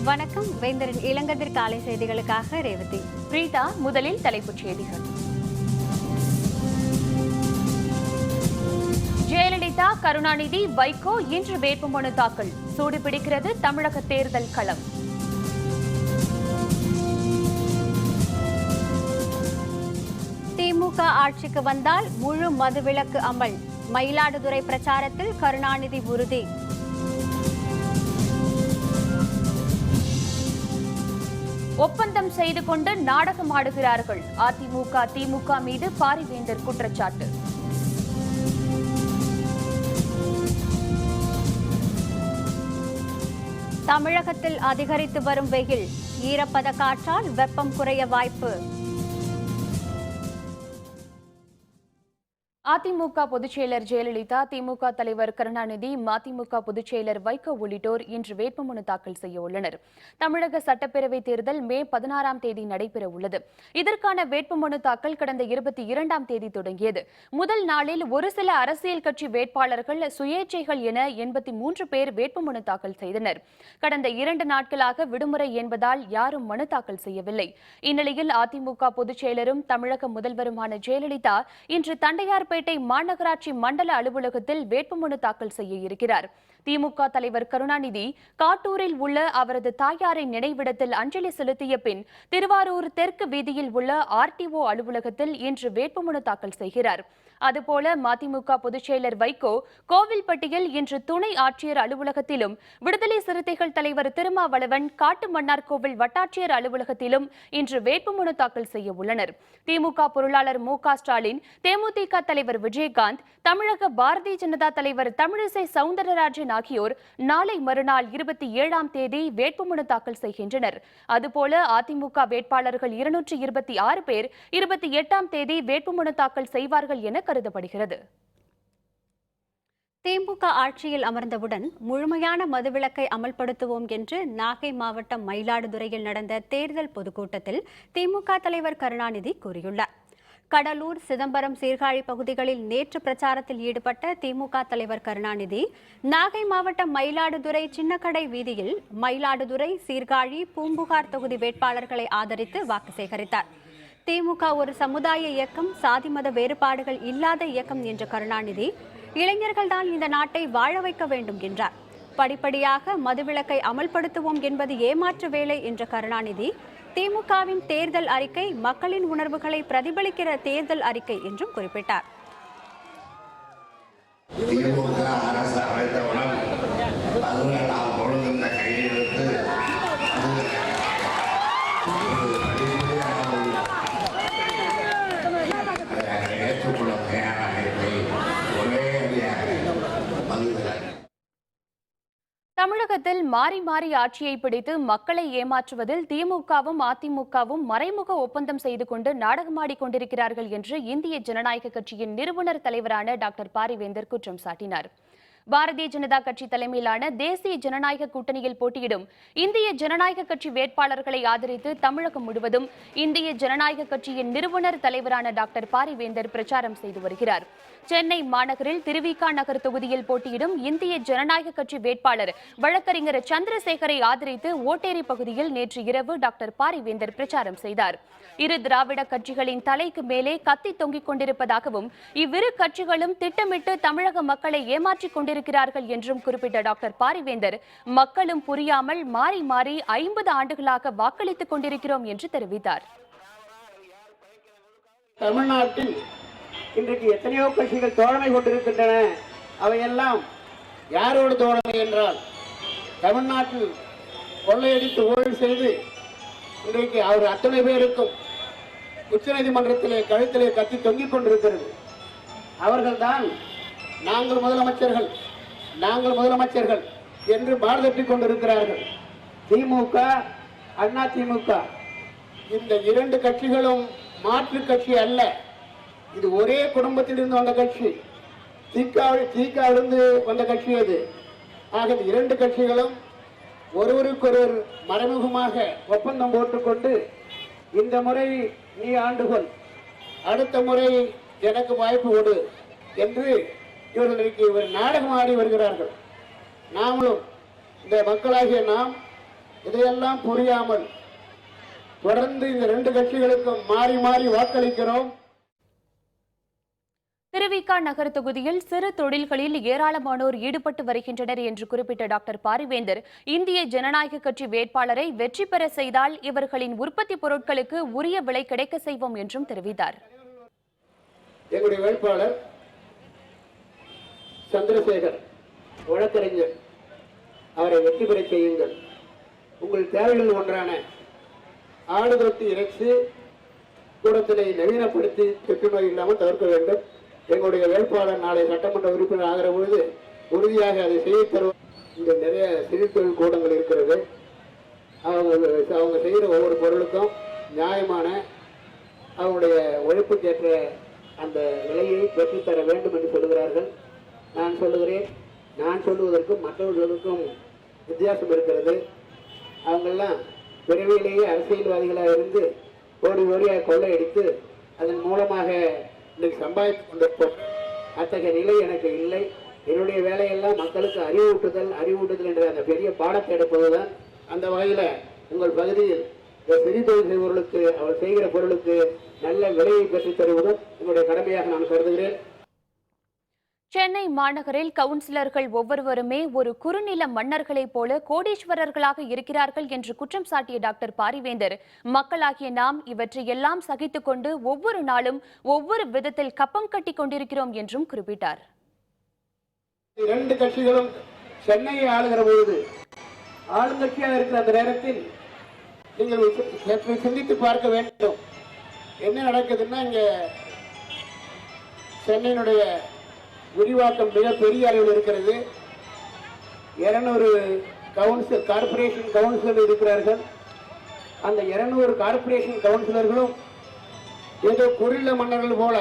வணக்கம். வேந்தரின் இளங்கதிர் காலை செய்திகளுக்காக ரேவதி. பிரீதா, முதலில் தலைப்புச் செய்திகள். ஜெயலலிதா, கருணாநிதி, வைகோ இன்று வேட்புமனு தாக்கல். சூடுபிடிக்கிறது தமிழக தேர்தல் களம். திமுக ஆட்சிக்கு வந்தால் முழு மதுவிலக்கு அமல். மயிலாடுதுறை பிரச்சாரத்தில் கருணாநிதி உறுதி. ஒப்பந்தம் செய்து கொண்டு நாடகமாடுகிறார்கள். அதிமுக, திமுக மீது பாரிவேந்தர் குற்றச்சாட்டு. தமிழகத்தில் அதிகரித்து வரும் வெயில். ஈரப்பத காற்றால் வெப்பம் குறைய வாய்ப்பு. அதிமுக பொதுச்செயலர் ஜெயலலிதா, திமுக தலைவர் கருணாநிதி, மதிமுக பொதுச்செயலர் வைகோ உள்ளிட்டோர் இன்று வேட்புமனு தாக்கல் செய்ய உள்ளனர். தமிழக சட்டப்பேரவை தேர்தல் மே 16ஆம் தேதி நடைபெற உள்ளது. இதற்கான வேட்புமனு தாக்கல் கடந்த 22ஆம் தேதி தொடங்கியது. முதல் நாளில் ஒரு சில அரசியல் கட்சி வேட்பாளர்கள், சுயேட்சைகள் என 83 பேர் வேட்புமனு தாக்கல் செய்தனர். கடந்த 2 நாட்களாக விடுமுறை என்பதால் யாரும் மனு தாக்கல் செய்யவில்லை. இந்நிலையில் அதிமுக பொதுச்செயலரும் தமிழக முதல்வருமான ஜெயலலிதா இன்று தண்டையார் மாநகராட்சி மண்டல அலுவலகத்தில் வேட்புமனு தாக்கல் செய்ய இருக்கிறார். திமுக தலைவர் கருணாநிதி காட்டூரில் உள்ள அவரது தாயாரின் நினைவிடத்தில் அஞ்சலி செலுத்திய பின் திருவாரூர் தெற்கு வீதியில் உள்ள ஆர்டிஓ அலுவலகத்தில் இன்று வேட்புமனு தாக்கல் செய்கிறார். அதுபோல மதிமுக பொதுச்செயலர் வைகோ கோவில்பட்டியில் இன்று துணை ஆட்சியர் அலுவலகத்திலும், விடுதலை சிறுத்தைகள் தலைவர் திருமாவளவன் காட்டுமன்னார்கோவில் வட்டாட்சியர் அலுவலகத்திலும் இன்று வேட்புமனு தாக்கல் செய்ய உள்ளனர். திமுக பொருளாளர் மு.க. ஸ்டாலின், தேமுதிக தலைவர் விஜயகாந்த், தமிழக பாரதிய ஜனதா தலைவர் தமிழிசை சவுந்தரராஜன் ஆகியோர் நாளை மறுநாள் 27ஆம் தேதி வேட்புமனு தாக்கல் செய்கின்றனர். அதுபோல அதிமுக வேட்பாளர்கள் 226 பேர் 28ஆம் தேதி வேட்புமனு தாக்கல் செய்வார்கள் என கருதப்படுகிறது. திமுக ஆட்சியில் அமர்ந்தவுடன் முழுமையான மதுவிலக்கை அமல்படுத்துவோம் என்று நாகை மாவட்டம் மயிலாடுதுறையில் நடந்த தேர்தல் பொதுக்கூட்டத்தில் திமுக தலைவர் கருணாநிதி கூறியுள்ளார். கடலூர், சிதம்பரம், சீர்காழி பகுதிகளில் நேற்று பிரச்சாரத்தில் ஈடுபட்ட திமுக தலைவர் கருணாநிதி நாகை மாவட்டம் மயிலாடுதுறை சின்னக்கடை வீதியில் மயிலாடுதுறை, சீர்காழி, பூம்புகார் தொகுதி வேட்பாளர்களை ஆதரித்து வாக்கு சேகரித்தார். திமுக ஒரு சமுதாய இயக்கம், சாதி மத வேறுபாடுகள் இல்லாத இயக்கம் என்ற கருணாநிதி, இளைஞர்கள்தான் இந்த நாட்டை வாழ வைக்க வேண்டும் என்றார். படிப்படியாக மதுவிலக்கை அமல்படுத்துவோம் என்பது ஏமாற்று வேலை என்ற கருணாநிதி, திமுகவின் தேர்தல் அறிக்கை மக்களின் உணர்வுகளை பிரதிபலிக்கிற தேர்தல் அறிக்கை என்றும் குறிப்பிட்டார். தமிழகத்தில் மாறி மாறி ஆட்சியை பிடித்து மக்களை ஏமாற்றுவதில் திமுகவும் அதிமுகவும் மறைமுக ஒப்பந்தம் செய்து கொண்டு நாடகமாடிக் கொண்டிருக்கிறார்கள் என்று இந்திய ஜனநாயக கட்சியின் நிறுவனர் தலைவரான டாக்டர் பாரிவேந்தர் குற்றம் சாட்டினார். பாரதிய ஜனதா கட்சி தலைமையிலான தேசிய ஜனநாயக கூட்டணியில் போட்டியிடும் இந்திய ஜனநாயக கட்சி வேட்பாளர்களை ஆதரித்து தமிழகம் முழுவதும் இந்திய ஜனநாயக கட்சியின் நிறுவனர் தலைவரான டாக்டர் பாரிவேந்தர் பிரச்சாரம் செய்து வருகிறார். சென்னை மாநகரில் திருவிக நகர் தொகுதியில் போட்டியிடும் இந்திய ஜனநாயக கட்சி வேட்பாளர் வழக்கறிஞர் சந்திரசேகரை ஆதரித்து ஓட்டேரி பகுதியில் நேற்று இரவு டாக்டர் பாரிவேந்தர் பிரச்சாரம் செய்தார். இரு திராவிட கட்சிகளின் தலைக்கு மேலே கத்தி தொங்கிக் கொண்டிருப்பதாகவும், இவ்விரு கட்சிகளும் திட்டமிட்டு தமிழக மக்களை ஏமாற்றிக் கொண்டிருக்கிறார்கள் என்றும் குறிப்பிட்ட டாக்டர் பாரிவேந்தர், மக்களும் புரியாமல் மாறி மாறி 50 ஆண்டுகளாக வாக்களித்துக் கொண்டிருக்கிறோம் என்று தெரிவித்தார். தமிழ்நாட்டில் இன்றைக்கு எத்தனையோ கட்சிகள் தோழமை கொண்டிருக்கின்றன. அவையெல்லாம் யாரோடு தோழமை என்றால், தமிழ்நாட்டில் கொள்ளையடித்து ஊழல் செய்து இன்றைக்கு அவர் அத்தனை பேருக்கும் உச்சநீதிமன்றத்திலே கழுத்திலே கத்தி தொங்கிக் கொண்டிருக்கிறது. அவர்கள்தான் நாங்கள் முதலமைச்சர்கள் என்று பாரதப்பிக் கொண்டிருக்கிறார்கள். திமுக, அண்ணா திமுக இந்த 2 கட்சிகளும் மாற்று கட்சி அல்ல. இது ஒரே குடும்பத்திலிருந்து வந்த கட்சி, திகாவிலிருந்து வந்த கட்சி அது. ஆக 2 கட்சிகளும் ஒருவருக்கொருவர் மறைமுகமாக ஒப்பந்தம் போட்டுக்கொண்டு, இந்த முறை நீ ஆண்டுகொள், அடுத்த முறை எனக்கு வாய்ப்பு கொடு என்று இவர்களுக்கு ஒரு நாடகம் ஆடி வருகிறார்கள். நாமளும் இந்த மக்களாகிய நாம் இதையெல்லாம் புரியாமல் தொடர்ந்து இந்த ரெண்டு கட்சிகளுக்கும் மாறி மாறி வாக்களிக்கிறோம். திருவிக நகர் தொகுதியில் சிறு தொழில்களில் ஏராளமானோர் ஈடுபட்டு வருகின்றனர் என்று குறிப்பிட்ட டாக்டர் பாரிவேந்தர், இந்திய ஜனநாயக கட்சி வேட்பாளரை வெற்றி பெற செய்தால் இவர்களின் உற்பத்தி பொருட்களுக்கு உரிய விலை கிடைக்க செய்வோம் என்றும் தெரிவித்தார். எங்களுடைய வேட்பாளர் சந்திரசேகர் வழக்கறிஞர், அவரை வெற்றி பெற செய்யுங்கள். உங்கள் தேவைகள் ஒன்றான ஆடு தொட்டி இறைச்சி கூடத்தினை நவீனப்படுத்தி தொற்று நோய் இல்லாமல் தவிர்க்க வேண்டும். எங்களுடைய வேட்பாளர் நாளை சட்டமன்ற உறுப்பினர் ஆகிற பொழுது உறுதியாக அதை செய்ய தருவோம். இங்க நிறைய சிறு தொழில் கூடங்கள் இருக்கிறது. அவங்க செய்கிற ஒவ்வொரு பொருளுக்கும் நியாயமான அவங்களுடைய உழைப்புக்கேற்ற அந்த விலையை பெற்றுத்தர வேண்டும் என்று சொல்லுகிறார்கள். நான் சொல்லுகிறேன், நான் சொல்லுவதற்கும் மற்றவர்களுக்கும் வித்தியாசம் இருக்கிறது. அவங்கெல்லாம் விரைவிலேயே அரசியல்வாதிகளாக இருந்து ஓடி ஓடியாக கொள்ளையடித்து அதன் மூலமாக இன்னைக்கு சம்பாதித்துக் கொண்டிருப்போம். அத்தகைய நிலை எனக்கு இல்லை. என்னுடைய வேலையெல்லாம் மக்களுக்கு அறிவூட்டுதல் என்ற அந்த பெரிய பாடத்தை எடுப்பதுதான். அந்த வகையில் உங்கள் பகுதியில் பெரிய தொழில் செய்பவர்களுக்கு அவர் செய்கிற பொருளுக்கு நல்ல விலையை பெற்றுத் தருவதும் என்னுடைய கடமையாக நான் கருதுகிறேன். சென்னை மாநகரில் கவுன்சிலர்கள் ஒவ்வொருவருமே ஒரு குறுநில மன்னர்களைப் போல கோடீஸ்வரர்களாக இருக்கிறார்கள் என்று குற்றம் சாட்டிய டாக்டர் பாரிவேந்தர், மக்களாகிய நாம் இவற்றையெல்லாம் சகித்துக் கொண்டு ஒவ்வொரு நாளும் ஒவ்வொரு விதத்தில் கப்பம் கட்டி கொண்டிருக்கிறோம் என்றும் குறிப்பிட்டார். இரண்டு கட்சிகளும் சென்னையை ஆளுகிற பொழுது ஆளுங்கட்சியாக இருக்கிற அந்த நேரத்தில் நீங்கள் சிந்தித்து பார்க்க வேண்டும். என்ன நடக்குதுன்னா, இங்க சென்னையினுடைய விரிவாக்கம் மிகப்பெரிய அளவில் இருக்கிறது. 200 கார்பரேஷன் கவுன்சிலர் இருக்கிறார்கள். அந்த 200 கார்பரேஷன் கவுன்சிலர்களும் ஏதோ குறுநில மன்னர்கள் போல,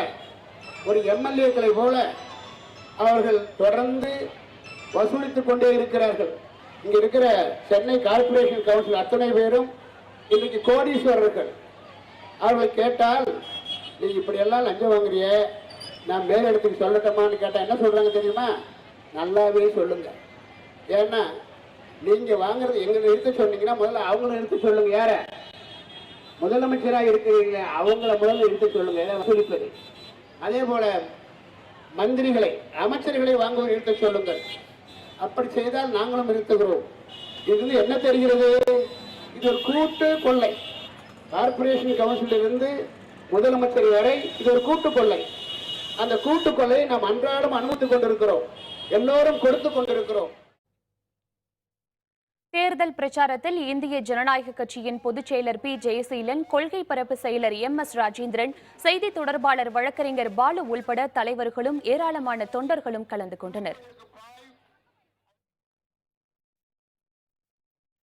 ஒரு எம்எல்ஏக்களை போல அவர்கள் தொடர்ந்து வசூலித்துக் கொண்டே இருக்கிறார்கள். இங்க இருக்கிற சென்னை கார்பரேஷன் கவுன்சில் அத்தனை பேரும் இன்னைக்கு கோடீஸ்வரர்கள். அவர்களை கேட்டால், நீ இப்படி எல்லாம் லஞ்சம் வாங்குறிய, நான் மேலிடத்துக்கு சொல்லட்டமான்னு கேட்டா என்ன சொல்றாங்க தெரியுமா? நல்லாவே சொல்லுங்க. ஏன்னா நீங்க வாங்குறது எங்களை நிறுத்த சொன்னீங்கன்னா முதல்ல அவங்கள நிறுத்த சொல்லுங்க. யார முதலமைச்சராக இருக்கிறீங்க அவங்கள முதல்ல நிறுத்த சொல்லுங்க, எதை வசூலிப்பது. அதே போல மந்திரிகளை அமைச்சர்களை வாங்குவதை நிறுத்த சொல்லுங்கள். அப்படி செய்தால் நாங்களும் நிறுத்துகிறோம். இது என்ன தெரிகிறது? இது ஒரு கூட்டு கொள்ளை. கார்பரேஷன் கவுன்சிலில் இருந்து முதலமைச்சர் வரை இது ஒரு கூட்டு கொள்ளை. அந்த கூட்டு கொள்ளையை நாம் அன்றாடம் அனுமதித்துக் கொண்டிருக்கிறோம், எல்லோரும் கொடுத்துக் கொண்டிருக்கிறோம். தேர்தல் பிரச்சாரத்தில் இந்திய ஜனநாயக கட்சியின் பொதுச் செயலர் பி ஜெயசீலன், கொள்கை பரப்பு செயலர் MS ராஜேந்திரன், செய்தி தொடர்பாளர் வழக்கறிஞர் பாலு உள்பட தலைவர்களும் ஏராளமான தொண்டர்களும் கலந்து கொண்டனர்.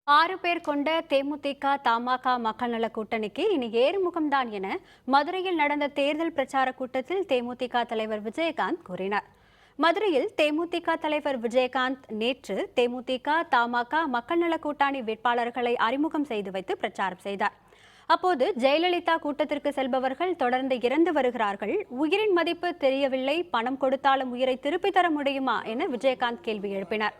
6 பேர் கொண்ட தேமுதிக தமாக மக்கள் நல கூட்டணிக்கு இனி ஏறுமுகம்தான் என மதுரையில் நடந்த தேர்தல் பிரச்சார கூட்டத்தில் தேமுதிக தலைவர் விஜயகாந்த் கூறினார். மதுரையில் தேமுதிக தலைவர் விஜயகாந்த் நேற்று தேமுதிக தமாக மக்கள் நல கூட்டணி வேட்பாளர்களை அறிமுகம் செய்து வைத்து பிரச்சாரம் செய்தார். அப்போது ஜெயலலிதா கூட்டத்திற்கு செல்பவர்கள் தொடர்ந்து இறந்து வருகிறார்கள், உயிரின் மதிப்பு தெரியவில்லை, பணம் கொடுத்தாலும் உயிரை திருப்பி தர முடியுமா என விஜயகாந்த் கேள்வி எழுப்பினார்.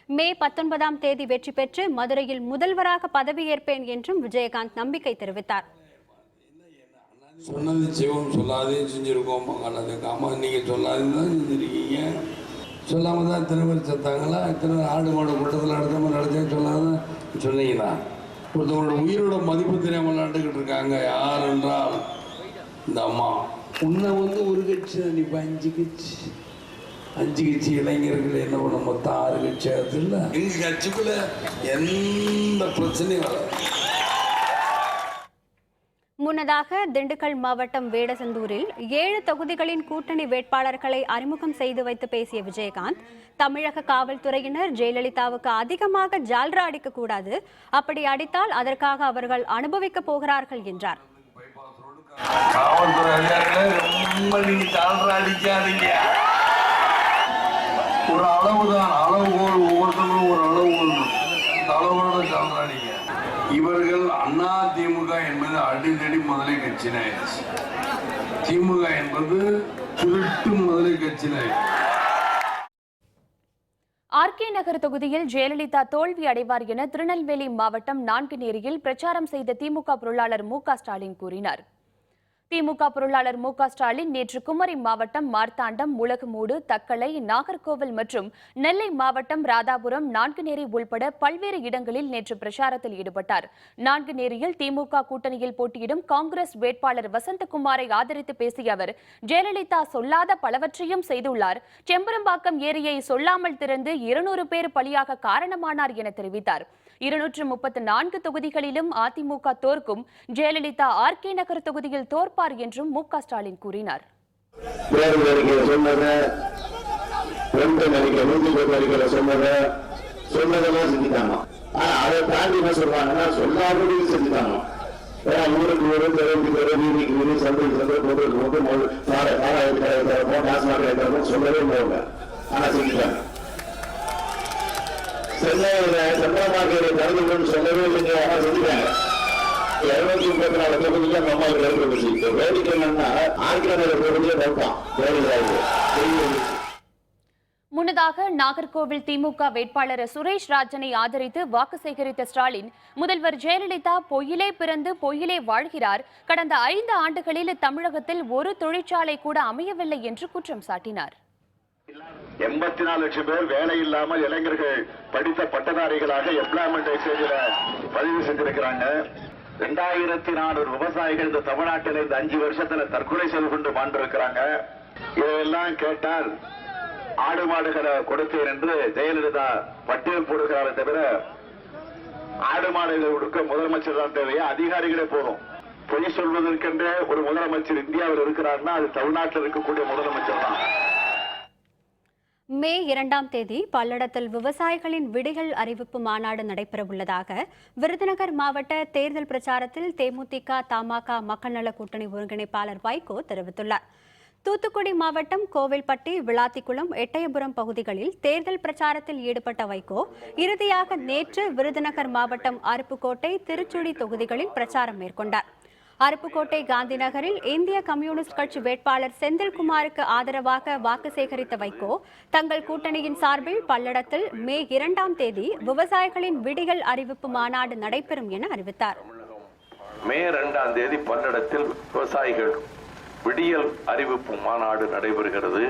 மே 19ஆம் தேதி வெற்றி பெற்று மதுரையில் முதல்வராக பதவியேற்பேன் என்றும் விஜயகாந்த் நம்பிக்கை தெரிவித்தார். சொன்னது செய்வோம், சொல்லாதே செஞ்சிருக்கோம். அம்மா நீங்கள் சொல்லாதே தான் செஞ்சுருக்கீங்க. சொல்லாமல் தான் இத்தனை பேர் செத்தாங்களா? இத்தனை ஆடு மாடு கூட்டத்தில் நடத்தாமல் நடத்தேன்னு சொல்லாதான் சொன்னீங்களா? ஒருத்தவங்களோட உயிரோட மதிப்பு தெரியாமல் விளாண்டுக்கிட்டு இருக்காங்க. யார் என்றால் இந்த அம்மா. உன்னை ஒரு கட்சி நினைப்பா, 5 கட்சி இளைஞர்கள் என்ன பண்ண மொத்தம் 6 கட்சி ஆகுதுல்ல. எங்க கட்சிக்குள்ள எந்த பிரச்சனையும் வராது. முன்னதாக திண்டுக்கல் மாவட்டம் வேடசந்தூரில் 7 தொகுதிகளின் கூட்டணி வேட்பாளர்களை அறிமுகம் செய்து வைத்து பேசிய விஜயகாந்த், தமிழக காவல்துறையினர் ஜெயலலிதாவுக்கு அதிகமாக ஜால்ரா அடிக்க கூடாது, அப்படி அடித்தால் அதற்காக அவர்கள் அனுபவிக்க போகிறார்கள் என்றார். காவல்துறை அதிகாரிகளே ரொம்ப நீங்க ஜால்ரா அடிக்காதீங்க. ஒரு அளவுதான், அளவுகோல், ஒவ்வொருத்தரும் ஒரு அளவுகோல். அந்த அளவோட ஜால்ரா அடிங்க. இவர்கள் அண்ணா திமுக என்பது அடித்தடி முதலை கட்சினாயிருச்சு. திமுக என்பது திருட்டு முதலை கட்சினாயிருச்சு. ஆர். ஆர்கே நகர் தொகுதியில் ஜெயலலிதா தோல்வி அடைவார் என திருநெல்வேலி மாவட்டம் நான்குநேரியில் பிரச்சாரம் செய்த திமுக பொருளாளர் மு.க.ஸ்டாலின் கூறினார். திமுக பொருளாளர் மு.க.ஸ்டாலின் நேற்று குமரி மாவட்டம் மார்த்தாண்டம், முளகுமூடு, தக்கலை, நாகர்கோவில் மற்றும் நெல்லை மாவட்டம் ராதாபுரம், நான்குநேரி உள்பட பல்வேறு இடங்களில் நேற்று பிரச்சாரத்தில் ஈடுபட்டார். நான்குநேரியில் திமுக கூட்டணியில் போட்டியிடும் காங்கிரஸ் வேட்பாளர் வசந்தகுமாரை ஆதரித்து பேசிய அவர், ஜெயலலிதா சொல்லாத பலவற்றையும் செய்துள்ளார். செம்பரம்பாக்கம் ஏரியை சொல்லாமல் திறந்து 200 பேர் பலியாக காரணமானார் என தெரிவித்தார். 234 தொகுதிகளிலும் அதிமுக தோற்கும், ஜெயலலிதா ஆர்கே நகர் தொகுதியில் தோற்பார் என்றும் மு.க.ஸ்டாலின் கூறினார். சென்னையில் சொல்லவே இல்லைங்க, சொல்லிட்டாங்க. 234 தொகுதியில் நம்ம வேடிக்கை என்னன்னா ஆர்கே நகர் தொகுதியை நோக்கம். முன்னதாக நாகர்கோவில் திமுக வேட்பாளர் சுரேஷ் ராஜனை ஆதரித்து வாக்கு சேகரித்த ஸ்டாலின், முதல்வர் ஜெயலலிதா பொய்யிலே பிறந்து பொய்யிலே வாழ்கிறார். கடந்த 5 ஆண்டுகளில் தமிழகத்தில் ஒரு தொழிற்சாலை கூட அமையவில்லை என்று குற்றம் சாட்டினார். 84 லட்சம் பேர் வேலை இல்லாமல் இளைஞர்கள் படித்த பட்டதாரிகளாக எம்ப்ளாய்மெண்ட் எக்ஸ்சேஞ்சில் பதிவு செஞ்சிருக்கிறாங்க. 2400 விவசாயிகள் இந்த தமிழ்நாட்டில் இந்த 5 வருஷத்துல தற்கொலை செய்து கொண்டு மாண்டிருக்கிறாங்க. இதையெல்லாம் கேட்டால் ஆடு மாடுகளை கொடுத்தேன் என்று ஜெயலலிதா பட்டியல் போடுகிறாரே தவிர, ஆடு மாடுகளை கொடுக்க முதலமைச்சர் தான் தேவையா? அதிகாரிகளே போதும். பொய் சொல்வதற்கென்றே ஒரு முதலமைச்சர் இந்தியாவில் இருக்கிறார்னா அது தமிழ்நாட்டில் இருக்கக்கூடிய முதலமைச்சர் தான். மே 2ஆம் தேதி பல்லடத்தில் விவசாயிகளின் விடிகள் அறிவிப்பு மாநாடு நடைபெறவுள்ளதாக விருதுநகர் மாவட்ட தேர்தல் பிரச்சாரத்தில் தேமுதிக தமாக மக்கள் நல கூட்டணி ஒருங்கிணைப்பாளர் வைகோ தெரிவித்துள்ளார். தூத்துக்குடி மாவட்டம் கோவில்பட்டி, விளாத்திக்குளம், எட்டயபுரம் பகுதிகளில் தேர்தல் பிரச்சாரத்தில் ஈடுபட்ட வைகோ இறுதியாக நேற்று விருதுநகர் மாவட்டம் அருப்புக்கோட்டை, திருச்சுழி தொகுதிகளில் பிரச்சாரம் மேற்கொண்டார். அருப்புக்கோட்டை காந்திநகரில் இந்திய கம்யூனிஸ்ட் கட்சி வேட்பாளர் செந்தில்குமாருக்கு ஆதரவாக வாக்கு சேகரித்த வைகோ, தங்கள் கூட்டணியின் சார்பில் பல்லடத்தில் மே 2ஆம் தேதி விவசாயிகளின் விடிகள் அறிவிப்பு மாநாடு நடைபெறும் என அறிவித்தார். மே 2ஆம் தேதி பல்லடத்தில் விவசாயிகள் விடியல் அறிவிப்பு மாநாடு நடைபெறுகிறது.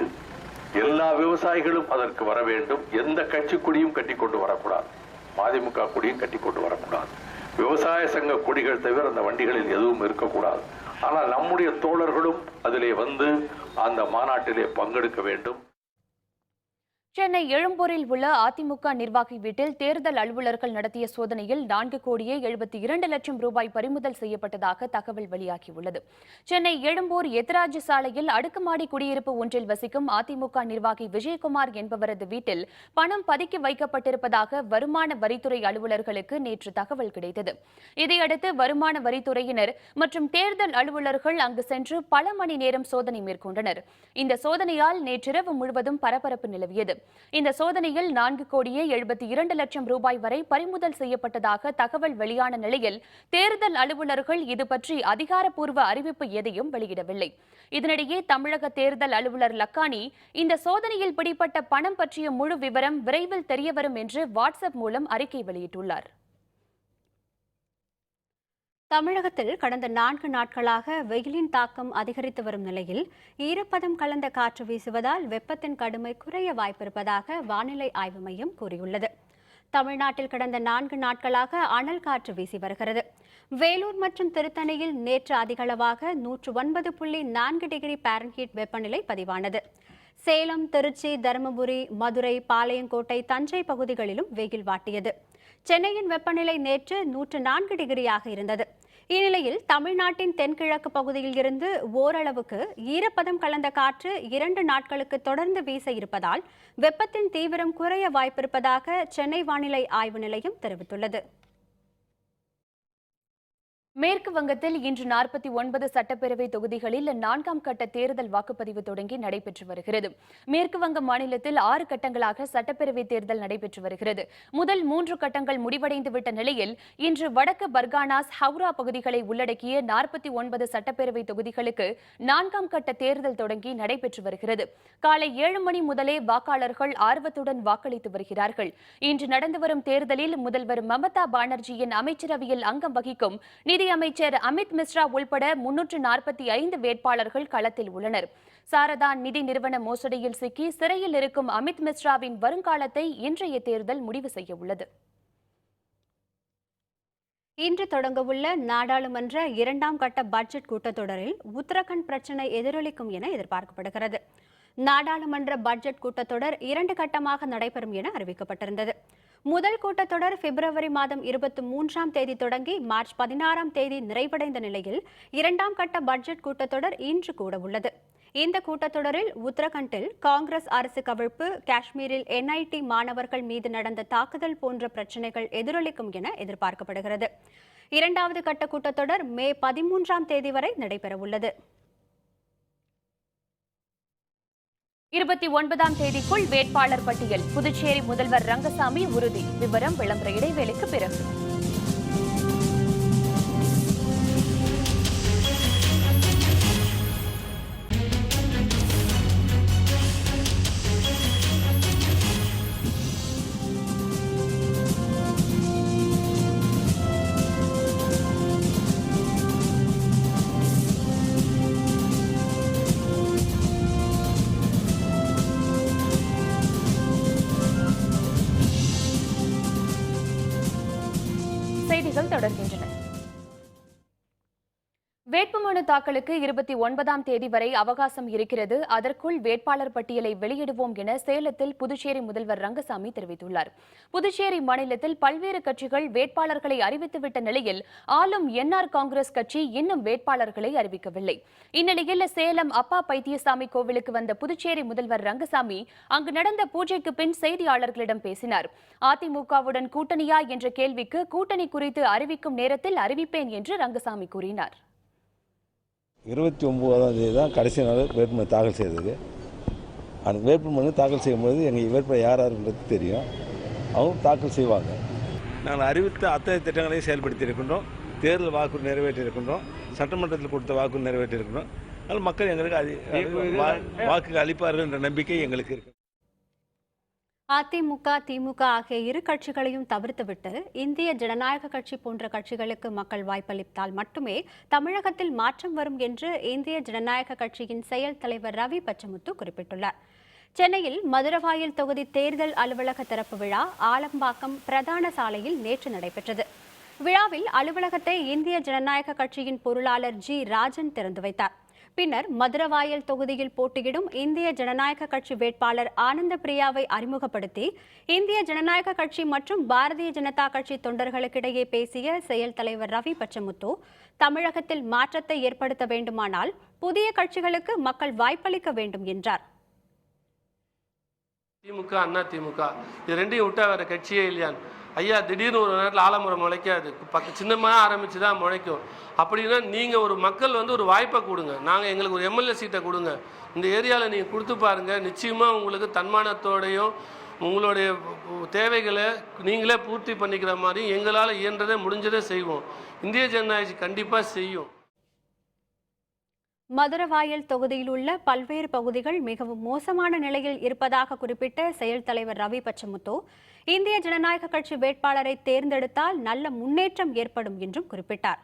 எல்லா விவசாயிகளும் அதற்கு வர வேண்டும். எந்த கட்சி கொடியும் கட்டிக்கொண்டு வரக்கூடாது, மதிமுக கொடியும் கட்டிக்கொண்டு வரக்கூடாது. விவசாய சங்க கொடிகள் தவிர அந்த வண்டிகளில் எதுவும் இருக்கக்கூடாது. ஆனால் நம்முடைய தோழர்களும் அதிலே வந்து அந்த மாநாட்டிலே பங்கெடுக்க வேண்டும். சென்னை எழும்பூரில் உள்ள அதிமுக நிர்வாகி வீட்டில் தேர்தல் அலுவலர்கள் நடத்திய சோதனையில் 4,72,00,000 ரூபாய் பறிமுதல் செய்யப்பட்டதாக தகவல் வெளியாகியுள்ளது. சென்னை எழும்பூர் எத்திராஜ் சாலையில் அடுக்குமாடி குடியிருப்பு ஒன்றில் வசிக்கும் அதிமுக நிர்வாகி விஜயகுமார் என்பவரது வீட்டில் பணம் பதுக்கி வைக்கப்பட்டிருப்பதாக வருமான வரித்துறை அலுவலர்களுக்கு நேற்று தகவல் கிடைத்தது. இதையடுத்து வருமான வரித்துறையினர் மற்றும் தேர்தல் அலுவலர்கள் அங்கு சென்று பல மணி நேரம் சோதனை மேற்கொண்டனர். இந்த சோதனையால் நேற்றிரவு முழுவதும் பரபரப்பு நிலவியது. இந்த சோதனையில் 4,72,00,000 ரூபாய் வரை பறிமுதல் செய்யப்பட்டதாக தகவல் வெளியான நிலையில் தேர்தல் அலுவலர்கள் இதுபற்றி அதிகாரப்பூர்வ அறிவிப்பு எதையும் வெளியிடவில்லை. இதனிடையே தமிழக தேர்தல் அலுவலர் லக்கானி இந்த சோதனையில் பிடிப்பட்ட பணம் பற்றிய முழு விவரம் விரைவில் தெரியவரும் என்று வாட்ஸ்அப் மூலம் அறிக்கை வெளியிட்டுள்ளார். தமிழகத்தில் கடந்த 4 நாட்களாக வெயிலின் தாக்கம் அதிகரித்து வரும் நிலையில் ஈரப்பதம் கலந்த காற்று வீசுவதால் வெப்பத்தின் கடுமை குறைய வாய்ப்பிருப்பதாக வானிலை ஆய்வு மையம் கூறியுள்ளது. தமிழ்நாட்டில் கடந்த 4 நாட்களாக அனல் காற்று வீசி வருகிறது. வேலூர் மற்றும் திருத்தணியில் நேற்று அதிகளவாக 109.4 டிகிரி பாரன்ஹீட் வெப்பநிலை பதிவானது. சேலம், திருச்சி, தருமபுரி, மதுரை, பாளையங்கோட்டை, தஞ்சை பகுதிகளிலும் வெயில் வாட்டியது. சென்னையின் வெப்பநிலை நேற்று 104 டிகிரியாக இருந்தது. இந்நிலையில் தமிழ்நாட்டின் தென்கிழக்கு பகுதியில் இருந்து ஓரளவுக்கு ஈரப்பதம் கலந்த காற்று 2 நாட்களுக்கு தொடர்ந்து வீச இருப்பதால் வெப்பத்தின் தீவிரம் குறைய வாய்ப்பிருப்பதாக சென்னை வானிலை ஆய்வு நிலையம் தெரிவித்துள்ளது. மேற்கு வங்கத்தில் இன்று 49 சட்டப்பேரவை தொகுதிகளில் 4ஆம் கட்ட தேர்தல் வாக்குப்பதிவு தொடங்கி நடைபெற்று வருகிறது. மேற்கு வங்க மாநிலத்தில் 6 கட்டங்களாக சட்டப்பேரவை தேர்தல் நடைபெற்று வருகிறது. முதல் 3 கட்டங்கள் முடிவடைந்துவிட்ட நிலையில் இன்று வடக்கு பர்கானாஸ், ஹவுரா பகுதிகளை உள்ளடக்கிய 49 சட்டப்பேரவை தொகுதிகளுக்கு 4ஆம் கட்ட தேர்தல் தொடங்கி நடைபெற்று வருகிறது. காலை 7 மணி முதலே வாக்காளர்கள் ஆர்வத்துடன் வாக்களித்து வருகிறார்கள். இன்று நடந்து வரும் தேர்தலில் முதல்வர் மமதா பானர்ஜியின் அமைச்சரவையில் அங்கம் வகிக்கும் நிதியமைச்சர் அமித் மிஸ்ரா உள்பட 345 வேட்பாளர்கள் களத்தில் உள்ளனர். சாரதா நிதி நிறுவன மோசடியில் சிக்கி சிறையில் இருக்கும் அமித் மிஸ்ராவின் வருங்காலத்தை இன்றைய தேர்தல் முடிவு செய்ய உள்ளது. இன்று தொடங்கவுள்ள நாடாளுமன்ற 2ஆம் கட்ட பட்ஜெட் கூட்டத்தொடரில் உத்தரகண்ட் பிரச்சினை எதிரொலிக்கும் என எதிர்பார்க்கப்படுகிறது. நாடாளுமன்ற பட்ஜெட் கூட்டத்தொடர் 2 கட்டமாக நடைபெறும் என அறிவிக்கப்பட்டிருந்தது. முதல் கூட்டத்தொடர் பிப்ரவரி மாதம் 23ஆம் தேதி தொடங்கி மார்ச் 16ஆம் தேதி நிறைவடைந்த நிலையில் 2ஆம் கட்ட பட்ஜெட் கூட்டத்தொடர் இன்று கூட உள்ளது. இந்த கூட்டத்தொடரில் உத்தரகண்டில் காங்கிரஸ் அரசு கவிழ்ப்பு, காஷ்மீரில் NIT மாணவர்கள் மீது நடந்த தாக்குதல் போன்ற பிரச்சினைகள் எதிரொலிக்கும் என எதிர்பார்க்கப்படுகிறது. 2வது கட்ட கூட்டத்தொடர் மே 13ஆம் தேதி வரை நடைபெறவுள்ளது. 29ஆம் தேதிக்குள் வேட்பாளர் பட்டியல். புதுச்சேரி முதல்வர் ரங்கசாமி உறுதி. விவரம் விளம்பர இடைவேளைக்கு பிறகு. செய்திகள் தொடர்கின்றன. வேட்புமனு தாக்கலுக்கு 29ஆம் தேதி வரை அவகாசம் இருக்கிறது. அதற்குள் வேட்பாளர் பட்டியலை வெளியிடுவோம் என சேலத்தில் புதுச்சேரி முதல்வர் ரங்கசாமி தெரிவித்துள்ளார். புதுச்சேரி மாநிலத்தில் பல்வேறு கட்சிகள் வேட்பாளர்களை அறிவித்துவிட்ட நிலையில் ஆளும் NR காங்கிரஸ் கட்சி இன்னும் வேட்பாளர்களை அறிவிக்கவில்லை. இந்நிலையில் சேலம் அப்பா பைத்தியசாமி கோவிலுக்கு வந்த புதுச்சேரி முதல்வர் ரங்கசாமி அங்கு நடந்த பூஜைக்கு பின் செய்தியாளர்களிடம் பேசினார். அதிமுகவுடன் கூட்டணியா என்ற கேள்விக்கு கூட்டணி குறித்து அறிவிக்கும் நேரத்தில் அறிவிப்பேன் என்று ரங்கசாமி கூறினார். 29ஆம் தேதி தான் கடைசி நாள் வேட்புமனு தாக்கல் செய்தது. அந்த வேட்புமனு தாக்கல் செய்யும்போது எங்கள் வேட்பாளர் யார் யாருன்றது தெரியும். அவங்க தாக்கல் செய்வாங்க. நாங்கள் அறிவித்த அத்தனை திட்டங்களையும் செயல்படுத்தி இருக்கின்றோம். தேர்தல் வாக்கு நிறைவேற்றியிருக்கின்றோம். சட்டமன்றத்தில் கொடுத்த வாக்கு நிறைவேற்றியிருக்கின்றோம். அதனால் மக்கள் எங்களுக்கு வாக்கு அளிப்பார்கள் என்ற நம்பிக்கை எங்களுக்கு இருக்கு. அதிமுக, திமுக ஆகிய இரு கட்சிகளையும் தவிர்த்துவிட்டு இந்திய ஜனநாயக கட்சி போன்ற கட்சிகளுக்கு மக்கள் வாய்ப்பளித்தால் மட்டுமே தமிழகத்தில் மாற்றம் வரும் என்று இந்திய ஜனநாயக கட்சியின் செயல் தலைவர் ரவி பச்சமுத்து குறிப்பிட்டுள்ளார். சென்னையில் மதுரவாயல் தொகுதி தேர்தல் அலுவலக திறப்பு விழா ஆலம்பாக்கம் பிரதான சாலையில் நேற்று நடைபெற்றது. விழாவில் அலுவலகத்தை இந்திய ஜனநாயக கட்சியின் பொருளாளர் G. ராஜன் திறந்து வைத்தார். பின்னர் மதுரவாயல் தொகுதியில் போட்டியிடும் இந்திய ஜனநாயக கட்சி வேட்பாளர் ஆனந்த பிரியாவை அறிமுகப்படுத்தி இந்திய ஜனநாயக கட்சி மற்றும் பாரதிய ஜனதா கட்சி தொண்டர்களுக்கிடையே பேசிய செயல் தலைவர் ரவி பச்சமுத்து, தமிழகத்தில் மாற்றத்தை ஏற்படுத்த வேண்டுமானால் புதிய கட்சிகளுக்கு மக்கள் வாய்ப்பளிக்க வேண்டும் என்றார். திமுக, அண்ணா திமுக இது ரெண்டையும் விட்டா வேற கட்சியே இல்லையான் ஐயா. திடீர்னு ஒரு நேரத்தில் ஆலமரம் முளைக்காது, சின்னமாக ஆரம்பிச்சு தான் முளைக்கும். அப்படின்னா நீங்கள் ஒரு மக்கள் ஒரு வாய்ப்பை கொடுங்க. நாங்கள் எங்களுக்கு ஒரு MLA சீட்டை கொடுங்க. இந்த ஏரியாவில் நீங்கள் கொடுத்து பாருங்கள். நிச்சயமாக உங்களுக்கு தன்மானத்தோடையும் உங்களுடைய தேவைகளை நீங்களே பூர்த்தி பண்ணிக்கிற மாதிரி எங்களால் இயன்றதை முடிஞ்சதை செய்வோம். இந்திய ஜனநாயக கண்டிப்பாக செய்யும். மதுரவாயல் தொகுதியில் உள்ள பல்வேறு பகுதிகள் மிகவும் மோசமான நிலையில் இருப்பதாக குறிப்பிட்ட செயல் தலைவர் ரவி பச்சமுத்து, இந்திய ஜனநாயக கட்சி வேட்பாளரை தேர்ந்தெடுத்தால் நல்ல முன்னேற்றம் ஏற்படும் என்றும் குறிப்பிட்டார்.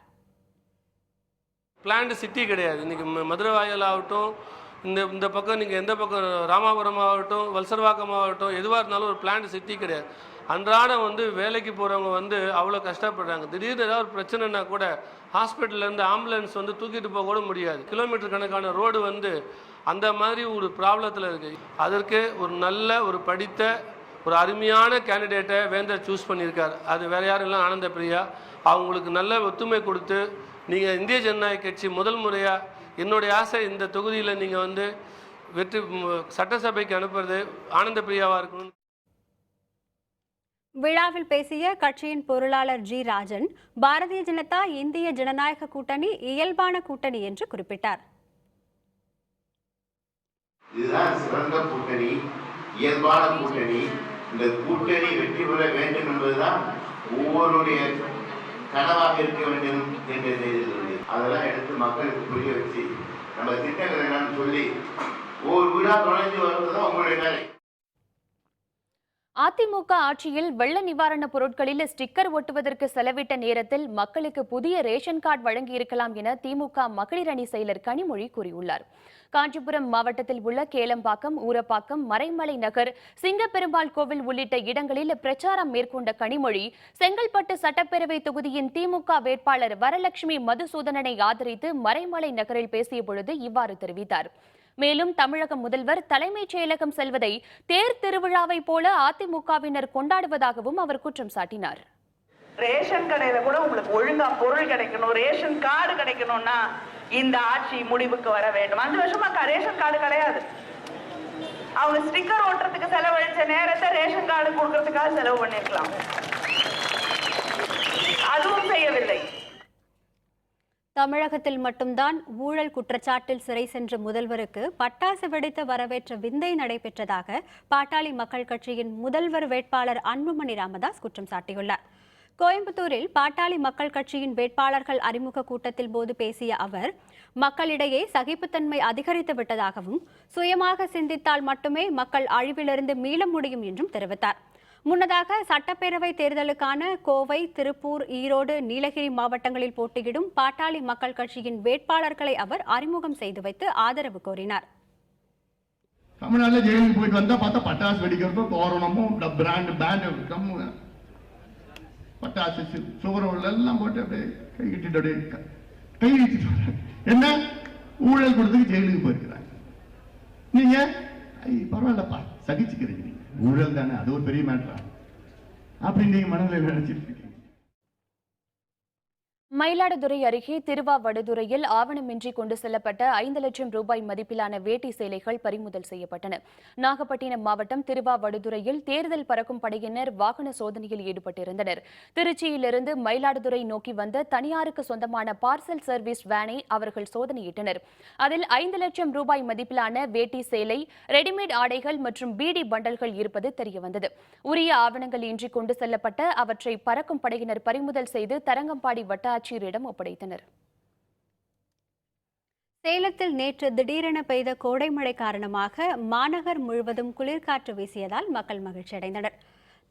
பிளான்டு சிட்டி கிடையாது. இன்னைக்கு மதுரவாயல் ஆகட்டும், இந்த பக்கம் நீங்கள் எந்த பக்கம் ராமாபுரம் ஆகட்டும், வல்சர்வாக்கம் ஆகட்டும், எதுவாக இருந்தாலும் ஒரு பிளான்டு சிட்டி கிடையாது. அன்றாடம் வேலைக்கு போகிறவங்க அவ்வளோ கஷ்டப்படுறாங்க. திடீர்னு ஏதாவது ஒரு பிரச்சனைனா கூட ஹாஸ்பிட்டல்லேருந்து ஆம்புலன்ஸ் தூக்கிட்டு போக கூட முடியாது. கிலோமீட்டர் கணக்கான ரோடு அந்த மாதிரி ஒரு ப்ராப்ளத்தில் இருக்குது. அதற்கு ஒரு நல்ல ஒரு படித்த ஒரு அருமையான கேண்டிடேட்டை வேந்தர் சூஸ் பண்ணியிருக்கார். அது வேறு யாரும் இல்லை, ஆனந்த பிரியா. அவங்களுக்கு நல்ல ஒத்துமை கொடுத்து நீங்கள் இந்திய ஜனநாயக கட்சி முதல் முறையாக, என்னுடைய ஆசை இந்த தொகுதியில் நீங்கள் வெற்றி சட்டசபைக்கு அனுப்புறது ஆனந்த பிரியாவாக இருக்கணும். விழாவில் பேசிய கட்சியின் பொருளாளர் ஜி ராஜன், பாரதிய ஜனதா இந்திய ஜனநாயக கூட்டணி இயல்பான கூட்டணி என்று குறிப்பிட்டார். இதுதான் சிறந்த கூட்டணி, இயல்பான கூட்டணி. இந்த கூட்டணி வெற்றி பெற வேண்டும் என்பதுதான் ஒவ்வொருடைய கனவாக இருக்க வேண்டும் என்று செய்திருக்கிறது. அதெல்லாம் எடுத்து மக்களுக்கு புரிய வச்சு நம்ம திட்டங்கள் என்னன்னு சொல்லி ஒவ்வொரு வீடா தொடர்ந்து வருவதுதான் உங்களுடைய வேலை. அதிமுக ஆட்சியில் வெள்ள நிவாரண பொருட்களில் ஸ்டிக்கர் ஒட்டுவதற்கு செலவிட்ட நேரத்தில் மக்களுக்கு புதிய ரேஷன் கார்டு வழங்கியிருக்கலாம் என திமுக மகளிர் அணி செயலர் கனிமொழி கூறியுள்ளார். காஞ்சிபுரம் மாவட்டத்தில் உள்ள கேளம்பாக்கம், ஊரப்பாக்கம், மறைமலை நகர், சிங்கப்பெருமாள் கோவில் உள்ளிட்ட இடங்களில் பிரச்சாரம் மேற்கொண்ட கனிமொழி, செங்கல்பட்டு சட்டப்பேரவை தொகுதியின் திமுக வேட்பாளர் வரலட்சுமி மதுசூதனனை ஆதரித்து மறைமலை நகரில் பேசிய பொழுது இவ்வாறு தெரிவித்தார். மேலும் தமிழக முதல்வர் தலைமைச் செயலகம் செல்வதை தேர் திருவிழாவை போல அதிமுகவினர் கொண்டாடுவதாகவும் அவர் குற்றம் சாட்டினார். ரேஷன் கடையில கூட உங்களுக்கு ஒழுங்கா பொருள் கிடைக்கணும், ரேஷன் கார்டு கிடைக்கணும்னா இந்த ஆட்சி முடிவுக்கு வர வேண்டும். 5 வருஷமா ரேஷன் கார்டு கிடையாது. அவங்க ஸ்டிக்கர் ஓட்டுறதுக்கு செலவழிச்ச நேரத்தை ரேஷன் கார்டு கொடுக்கறதுக்காக செலவு பண்ணிருக்கலாம். அதுவும் செய்யவில்லை. தமிழகத்தில் மட்டும்தான் ஊழல் குற்றச்சாட்டில் சிறை சென்ற முதல்வருக்கு பட்டாசு வெடித்து வரவேற்ற விந்தை நடைபெற்றதாக பாட்டாளி மக்கள் கட்சியின் முதல்வர் வேட்பாளர் அன்புமணி ராமதாஸ் குற்றம் சாட்டியுள்ளார். கோயம்புத்தூரில் பாட்டாளி மக்கள் கட்சியின் வேட்பாளர்கள் அறிமுக கூட்டத்தில் போது பேசிய அவர், மக்களிடையே சகிப்புத்தன்மை அதிகரித்து விட்டதாகவும், சுயமாக சிந்தித்தால் மட்டுமே மக்கள் அழிவிலிருந்து மீள முடியும் என்றும் தெரிவித்தார். முன்னதாக சட்டப்பேரவை தேர்தலுக்கான கோவை, திருப்பூர், ஈரோடு, நீலகிரி மாவட்டங்களில் போட்டியிடும் பாட்டாளி மக்கள் கட்சியின் வேட்பாளர்களை அவர் அறிமுகம் செய்து வைத்து ஆதரவு கோரினார். தமிழ்நாட்டில் ஜெயிலுக்கு போயிட்டு வந்தா பார்த்தா பட்டாசு வெடிக்கிறதும் தோரணமும் பேண்ட் பட்டாசு சுவரம் எல்லாம் போட்டு அப்படியே கை கட்டிட்டு என்ன ஊழல் கொடுத்து ஜெயிலுக்கு போயிருக்கிறாங்க. நீங்க பரவாயில்லப்பா சகிச்சுக்கிறீங்க, ஊழல் தானே, அது ஒரு பெரிய மேட்டரா அப்படின்னு நீங்க மனதில் நினைச்சிட்டு இருக்கீங்க. மயிலாடுதுறை அருகே திருவாவடுதுறையில் ஆவணமின்றி கொண்டு செல்லப்பட்ட 5 லட்சம் ரூபாய் மதிப்பிலான வேட்டி சேலைகள் பறிமுதல் செய்யப்பட்டன. நாகப்பட்டினம் மாவட்டம் திருவாவடுதுறையில் தேர்தல் பறக்கும் படையினர் வாகன சோதனையில் ஈடுபட்டிருந்தனர். திருச்சியிலிருந்து மயிலாடுதுறை நோக்கி வந்த தனியாருக்கு சொந்தமான பார்சல் சர்வீஸ் வேனை அவர்கள் சோதனையிட்டனர். அதில் 5 லட்சம் ரூபாய் மதிப்பிலான வேட்டி சேலை, ரெடிமேட் ஆடைகள் மற்றும் பீடி பண்டல்கள் இருப்பது தெரியவந்தது. உரிய ஆவணங்கள் இன்றி கொண்டு செல்லப்பட்ட அவற்றை பறக்கும் படையினர் பறிமுதல் செய்து தரங்கம்பாடி வட்டாட்சியரிடம் ஒப்படைத்தனர். சேலத்தில் நேற்று திடீரென பெய்த கோடை மழை காரணமாக மாநகர் முழுவதும் குளிர்காற்று வீசியதால் மக்கள் மகிழ்ச்சியடைந்தனர்.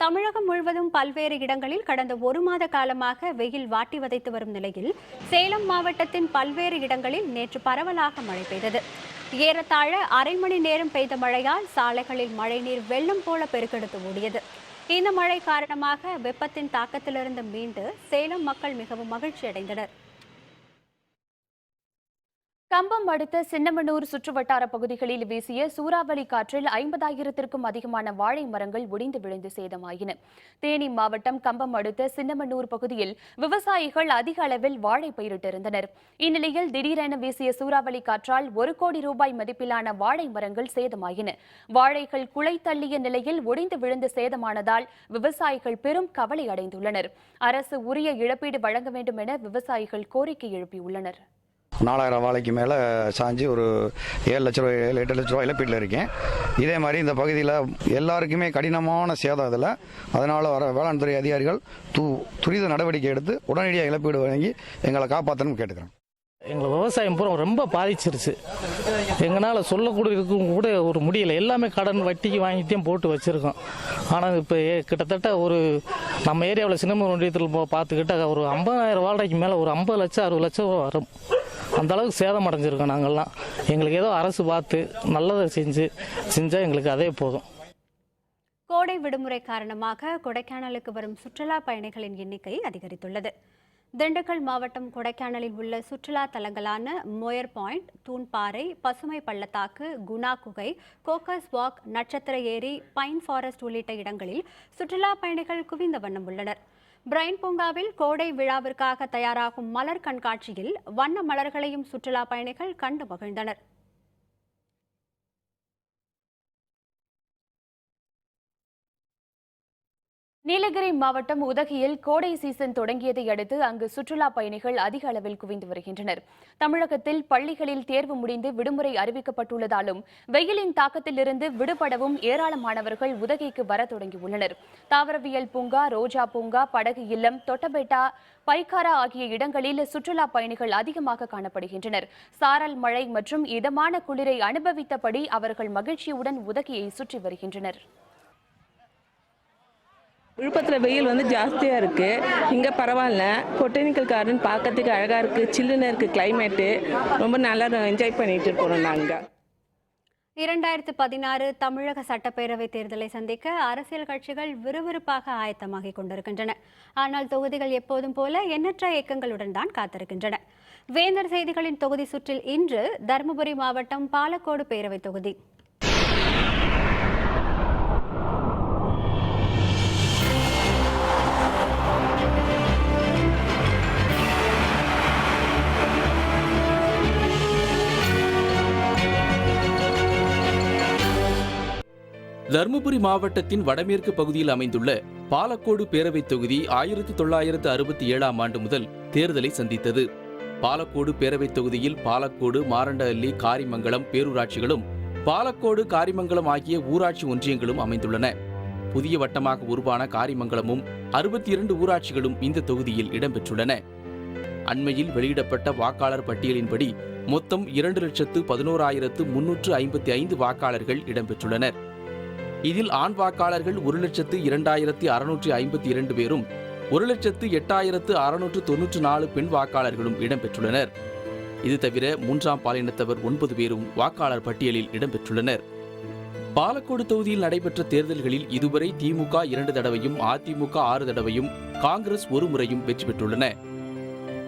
தமிழகம் முழுவதும் பல்வேறு இடங்களில் கடந்த 1 மாத காலமாக வெயில் வாட்டி வதைத்து வரும் நிலையில் சேலம் மாவட்டத்தின் பல்வேறு இடங்களில் நேற்று பரவலாக மழை பெய்தது. ஏறத்தாழ அரை மணி நேரம் பெய்த மழையால் சாலைகளில் மழைநீர் வெள்ளம் போல பெருக்கெடுத்து ஓடியது. இந்த மழை காரணமாக வெப்பத்தின் தாக்கத்திலிருந்து மீண்டு சேலம் மக்கள் மிகவும் மகிழ்ச்சி அடைந்தனர். கம்பம் அடுத்த சின்னமனூர் சுற்றுவட்டார பகுதிகளில் வீசிய சூறாவளி காற்றில் 50,000க்கும் அதிகமான வாழை மரங்கள் ஒடிந்து விழுந்து சேதமாயின. தேனி மாவட்டம் கம்பம் அடுத்த சின்னமனூர் பகுதியில் விவசாயிகள் அதிக அளவில் வாழை பயிரிட்டிருந்தனர். இந்நிலையில் திடீரென வீசிய சூறாவளி காற்றால் 1 கோடி ரூபாய் மதிப்பிலான வாழை மரங்கள் சேதமாயின. வாழைகள் குலை தள்ளிய நிலையில் ஒடிந்து விழுந்து சேதமானதால் விவசாயிகள் பெரும் கவலை அடைந்துள்ளனர். அரசு உரிய இழப்பீடு வழங்க வேண்டும் என விவசாயிகள் கோரிக்கை எழுப்பியுள்ளனர். 4000 வாழைக்கு மேலே சாஞ்சி ஒரு 7 லட்ச ரூபாய் 8 லட்ச ரூபாய் இழப்பீட்டில் இருக்கேன். இதே மாதிரி இந்த பகுதியில் எல்லாருக்குமே கடினமான சேதம் இதில். அதனால் வர வேளாண் துறை அதிகாரிகள் துரித நடவடிக்கை எடுத்து உடனடியாக இழப்பீடு வழங்கி எங்களை காப்பாற்றணும்னு கேட்டுக்கிறேன். எங்களை விவசாயம் பூரா ரொம்ப பாதிச்சிருச்சு. எங்களால் சொல்லக்கூடியதுக்கும் கூட ஒரு முடியலை. எல்லாமே கடன் வட்டிக்கு வாங்கிட்டே போட்டு வச்சுருக்கோம். ஆனால் இப்போ கிட்டத்தட்ட ஒரு நம்ம ஏரியாவில் சின்னமனூர் ஒன்றியத்தில் பார்த்துக்கிட்ட ஒரு 50,000 வாழைக்கு மேலே ஒரு 50 லட்சம் 60 லட்சம் வரும். அந்த அளவுக்கு சேதம் அடைஞ்சிருக்கோம் நாங்கள்லாம். எங்களுக்கு ஏதோ அரசு பார்த்து நல்லதை செஞ்சால் எங்களுக்கு அதே போதும். கோடை விடுமுறை காரணமாக கொடைக்கானலுக்கு வரும் சுற்றுலா பயணிகளின் எண்ணிக்கை அதிகரித்துள்ளது. திண்டுக்கல் மாவட்டம் கொடைக்கானலில் உள்ள சுற்றுலா தலங்களான மோயர் பாயிண்ட், தூண்பாறை, பசுமை பள்ளத்தாக்கு, குணா குகை, கோக்கஸ் வாக், நட்சத்திர ஏரி, பைன் ஃபாரஸ்ட் உள்ளிட்ட இடங்களில் சுற்றுலா பயணிகள் குவிந்த வண்ணம் உள்ளனர். பிரைன் பூங்காவில் கோடை விழாவிற்காக தயாராகும் மலர் கண்காட்சியில் வண்ண மலர்களையும் சுற்றுலா பயணிகள் கண்டு மகிழ்ந்தனர். நீலகிரி மாவட்டம் உதகையில் கோடை சீசன் தொடங்கியதை அடுத்து அங்கு சுற்றுலா பயணிகள் அதிக அளவில் குவிந்து வருகின்றனர். தமிழகத்தில் பள்ளிகளில் தேர்வு முடிந்து விடுமுறை அறிவிக்கப்பட்டுள்ளதாலும் வெயிலின் தாக்கத்திலிருந்து விடுபடவும் ஏராளமானவர்கள் உதகைக்கு வர தொடங்கியுள்ளனர். தாவரவியல் பூங்கா, ரோஜா பூங்கா, படகு இல்லம், தொட்டபெட்டா, பைக்காரா ஆகிய இடங்களில் சுற்றுலா பயணிகள் அதிகமாக காணப்படுகின்றனர். சாரல் மழை மற்றும் இதமான குளிரை அனுபவித்தபடி அவர்கள் மகிழ்ச்சியுடன் உதகையை சுற்றி வருகின்றனர். விழுப்புரத்தில் வெயில் ஜாஸ்தியாக இருக்குது. இங்கே பரவாயில்ல. பொட்டானிக்கல் கார்டன் பார்க்கறதுக்கு அழகாக இருக்குது. சில்லுன்னு இருக்குது கிளைமேட்டு. ரொம்ப நல்லா என்ஜாய் பண்ணிட்டு இருக்கோம் நாங்கள். 2016 தமிழக சட்டப்பேரவை தேர்தலை சந்திக்க அரசியல் கட்சிகள் விறுவிறுப்பாக ஆயத்தமாகிக் கொண்டிருக்கின்றன. ஆனால் தொகுதிகள் எப்போதும் போல எண்ணற்ற இயக்கங்களுடன் தான் காத்திருக்கின்றன. வேந்தர் செய்திகளின் தொகுதி சுற்றில் இன்று தருமபுரி மாவட்டம் பாலக்கோடு பேரவை தொகுதி. தருமபுரி மாவட்டத்தின் வடமேற்கு பகுதியில் அமைந்துள்ள பாலக்கோடு பேரவைத் தொகுதி 1967ஆம் ஆண்டு முதல் தேர்தலை சந்தித்தது. பாலக்கோடு பேரவைத் தொகுதியில் பாலக்கோடு, மாரண்டஅள்ளி, காரிமங்கலம் பேரூராட்சிகளும் பாலக்கோடு, காரிமங்கலம் ஆகிய ஊராட்சி ஒன்றியங்களும் அமைந்துள்ளன. புதிய வட்டமாக உருவான காரிமங்கலமும் 62 ஊராட்சிகளும் இந்த தொகுதியில் இடம்பெற்றுள்ளன. அண்மையில் வெளியிடப்பட்ட வாக்காளர் பட்டியலின்படி மொத்தம் 2,11,355 வாக்காளர்கள் இடம்பெற்றுள்ளனர். இதில் ஆண் வாக்காளர்கள் 1,02,652 பேரும் 1,08,694 பெண் வாக்காளர்களும் இடம்பெற்றுள்ளனர். இது தவிர 3ஆம் பாலினத்தவர் 9 பேரும் வாக்காளர் பட்டியலில் இடம்பெற்றுள்ளனர். பாலக்கோடு தொகுதியில் நடைபெற்ற தேர்தல்களில் இதுவரை திமுக 2 தடவையும், அதிமுக 6 தடவையும், காங்கிரஸ் 1 முறையும் வெற்றி பெற்றுள்ளன.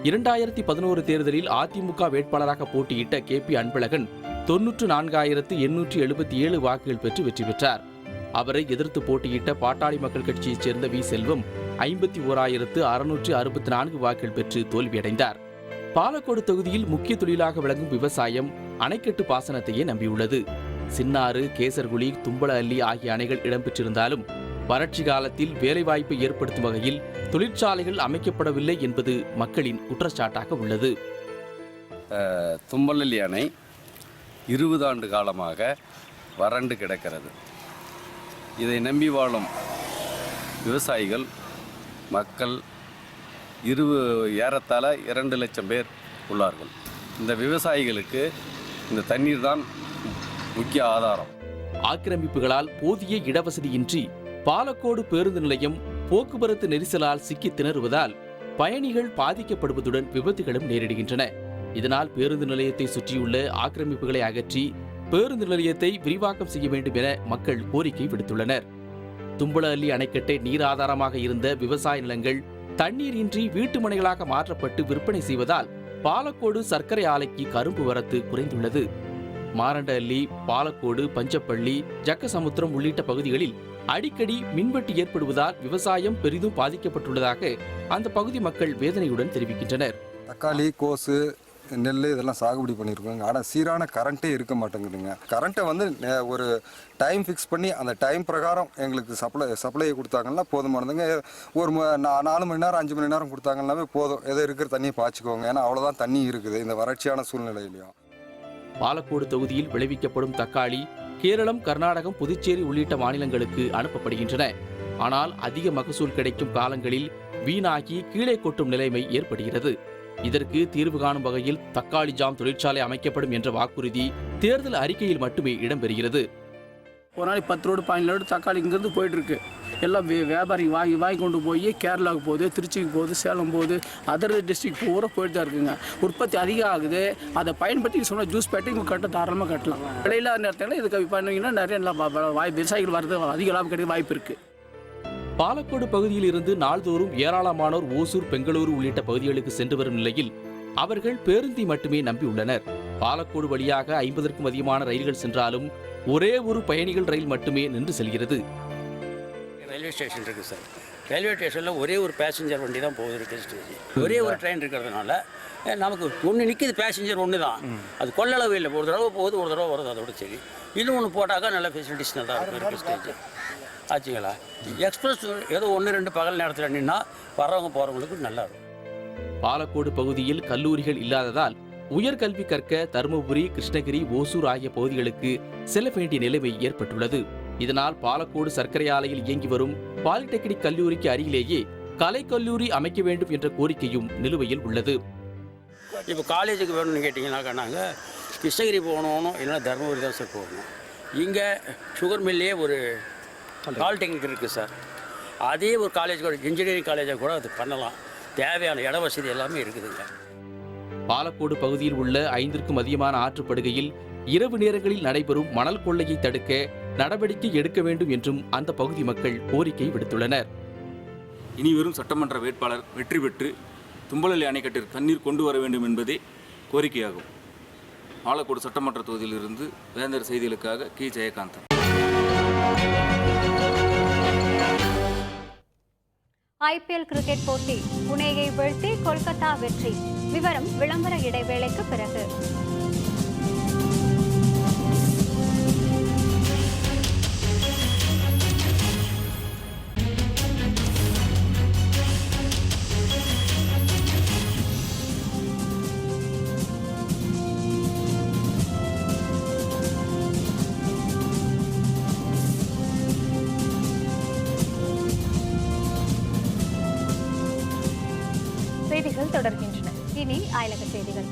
2011 தேர்தலில் அதிமுக வேட்பாளராக போட்டியிட்ட KP அன்பழகன் 94,877 வாக்குகள் பெற்று வெற்றி பெற்றார். அவரை எதிர்த்து போட்டியிட்ட பாட்டாளி மக்கள் கட்சியைச் சேர்ந்த வி. செல்வம் 51,664 வாக்குகள் பெற்று தோல்வியடைந்தார். பாலக்கோடு தொகுதியில் முக்கிய தொழிலாக விளங்கும் விவசாயம் அணைக்கட்டு பாசனத்தையே நம்பியுள்ளது. சின்னாறு, கேசர்குழி, தும்பலஅள்ளி ஆகிய அணைகள் இடம்பெற்றிருந்தாலும் வறட்சி காலத்தில் வேலைவாய்ப்பை ஏற்படுத்தும் வகையில் தொழிற்சாலைகள் அமைக்கப்படவில்லை என்பது மக்களின் குற்றச்சாட்டாக உள்ளது. தும்பலஅள்ளி அணை 20 ஆண்டு காலமாக வறண்டு கிடக்கிறது. இதை நம்பி வாழும் விவசாயிகள் மக்கள் ஏறத்தாழ 2 லட்சம் பேர் உள்ளார்கள். இந்த விவசாயிகளுக்கு இந்த தண்ணீர் தான் முக்கிய ஆதாரம். ஆக்கிரமிப்புகளால் போதிய இடவசதியின்றி பாலக்கோடு பேருந்து நிலையம் போக்குவரத்து நெரிசலால் சிக்கி திணறுவதால் பயணிகள் பாதிக்கப்படுவதுடன் விபத்துகளும் நேரிடுகின்றன. இதனால் பேருந்து நிலையத்தை சுற்றியுள்ள ஆக்கிரமிப்புகளை அகற்றி பேருந்து நிலையத்தை விரிவாக்கம் செய்ய வேண்டும் என மக்கள் கோரிக்கை விடுத்துள்ளனர். தும்பலஅள்ளி அணைக்கட்டை நீர் ஆதாரமாக இருந்த விவசாய நிலங்கள் தண்ணீரின்றி வீட்டு மனைகளாக மாற்றப்பட்டு விற்பனை செய்வதால் பாலக்கோடு சர்க்கரை ஆலைக்கு கரும்பு வரத்து குறைந்துள்ளது. மாரண்டஅள்ளி, பாலக்கோடு, பஞ்சப்பள்ளி, ஜக்கசமுத்திரம் உள்ளிட்ட பகுதிகளில் அடிக்கடி மின்வெட்டு ஏற்படுவதால் விவசாயம் பெரிதும் பாதிக்கப்பட்டுள்ளதாக அந்த பகுதி மக்கள் வேதனையுடன் தெரிவிக்கின்றனர். தக்காளி, கோசு, நெல் இதெல்லாம் சாகுபடி பண்ணியிருக்கோங்க. ஆனால் சீரான கரண்ட்டே இருக்க மாட்டேங்குதுங்க. கரண்ட்டை ஒரு டைம் ஃபிக்ஸ் பண்ணி அந்த டைம் பிரகாரம் எங்களுக்கு சப்ளை கொடுத்தாங்கன்னா போதுமானதுங்க. ஒரு 4 மணி நேரம் 5 மணி நேரம் கொடுத்தாங்கன்னாவே போதும். எதோ இருக்கிற தண்ணியை பாய்ச்சிக்கோங்க. ஏன்னா அவ்வளோதான் தண்ணி இருக்குது இந்த வறட்சியான சூழ்நிலையிலையும். பாலக்கோடு தொகுதியில் விளைவிக்கப்படும் தக்காளி கேரளம், கர்நாடகம், புதுச்சேரி உள்ளிட்ட மாநிலங்களுக்கு அனுப்பப்படுகின்றன. ஆனால் அதிக மகசூல் கிடைக்கும் காலங்களில் வீணாகி கீழே கொட்டும் நிலைமை ஏற்படுகிறது. இதற்கு தீர்வு காணும் வகையில் தக்காளி ஜாம் தொழிற்சாலை அமைக்கப்படும் என்ற வாக்குறுதி தேர்தல் அறிக்கையில் மட்டுமே இடம்பெறுகிறது. ஒரு நாளைக்கு 10 லோடு 15 லோடு தக்காளி இங்கேருந்து போயிட்டு இருக்கு. எல்லாம் வியாபாரி வாங்கி கொண்டு போய் கேரளாவுக்கு போகுது, திருச்சிக்கு போகுது, சேலம் போகுது, அதர் டிஸ்ட்ரிக்ட் பூரா போயிட்டு தான் இருக்குங்க. உற்பத்தி அதிகம் ஆகுது. அதை பயன்படுத்தி சொன்னால் ஜூஸ் பேட்டை கட்ட தாராளமாக கட்டலாம். விலையில்லாத நேரத்தில் இதுக்கு பண்ணிங்கன்னா நிறைய விவசாயிகள் வர்றது அதிக லாபம் கிடைக்க வாய்ப்பு இருக்குது. பாலக்கோடு பகுதியில் இருந்து நாள்தோறும் ஏராளமானோர் ஓசூர், பெங்களூரு உள்ளிட்ட பகுதிகளுக்கு சென்று வரும் நிலையில் அவர்கள் பேருந்தை மட்டுமே நம்பியுள்ளனர். பாலக்கோடு வழியாக 50க்கும் அதிகமான ரயில்கள் சென்றாலும் ஒரே ஒரு பயணிகள் ரயில் மட்டுமே நின்று செல்கிறது. ரயில்வே ஸ்டேஷன் இருக்குது சார். ரயில்வே ஸ்டேஷனில் ஒரே ஒரு பேசஞ்சர் வண்டி தான் போகுது. ஒரே ஒரு ட்ரெயின் இருக்கிறதுனால நமக்கு ஒன்று நிற்கிது, பேசஞ்சர் ஒன்று தான். அது கொள்ளளவு இல்லை. ஒரு தடவை போகுது, ஒரு தடவை வருது, அதோட சரி. இன்னும் ஒன்று போட்டாக்கா நல்ல ஃபெசிலிட்டிஸ் நல்லா இருக்கும். ஸ்டேஜ் ஆச்சுங்களா. எக்ஸ்பிரஸ் ஏதோ 1-2 பகல் நேரத்தில் நின்னா வரவங்க போகிறவங்களுக்கு நல்லா இருக்கும். பாலக்கோடு பகுதியில் கல்லூரிகள் இல்லாததால் உயர்கல்வி கற்க தருமபுரி, கிருஷ்ணகிரி, ஓசூர் ஆகிய பகுதிகளுக்கு செல்ல வேண்டிய நிலைமை ஏற்பட்டுள்ளது. இதனால் பாலக்கோடு சர்க்கரை ஆலையில் இயங்கி வரும் பாலிடெக்னிக் கல்லூரிக்கு அருகிலேயே கலைக்கல்லூரி அமைக்க வேண்டும் என்ற கோரிக்கையும் நிலுவையில் உள்ளது. இப்போ காலேஜுக்கு வேணும்னு கேட்டிங்கன்னாக்கா நாங்கள் கிருஷ்ணகிரி போகணும், இல்லைன்னா தருமபுரி தான் சார் போகணும். இங்கே சுகர் மில்லே ஒரு பாலிடெக்னிக் இருக்குது சார். அதே ஒரு காலேஜ் கூட இன்ஜினியரிங் காலேஜாக கூட அது பண்ணலாம். தேவையான இட வசதி எல்லாமே இருக்குதுங்க. பாலக்கோடு பகுதியில் உள்ள 5க்கும் அதிகமான ஆற்றுப்படுகையில் இரவு நேரங்களில் நடைபெறும் மணல் கொள்ளையை தடுக்க நடவடிக்கை எடுக்க வேண்டும் என்றும் அந்த பகுதி மக்கள் கோரிக்கை விடுத்துள்ளனர். இனி வரும் சட்டமன்ற வேட்பாளர் வெற்றி பெற்று தும்பலல்லி அணைக்கட்டிற்கு தண்ணீர் கொண்டு வர வேண்டும் என்பதே கோரிக்கையாகும். பாலக்கோடு சட்டமன்ற தொகுதியிலிருந்து வேந்தர் செய்திகளுக்காக கி. ஜெயகாந்தன். IPL கிரிக்கெட் போட்டி புனேயை வீழ்த்தி கொல்கத்தா வெற்றி. விவரம் விளம்பர இடைவேளைக்கு பிறகு. செய்திகள் தொடர்கின்றன. இனி அயலக செய்திகள்.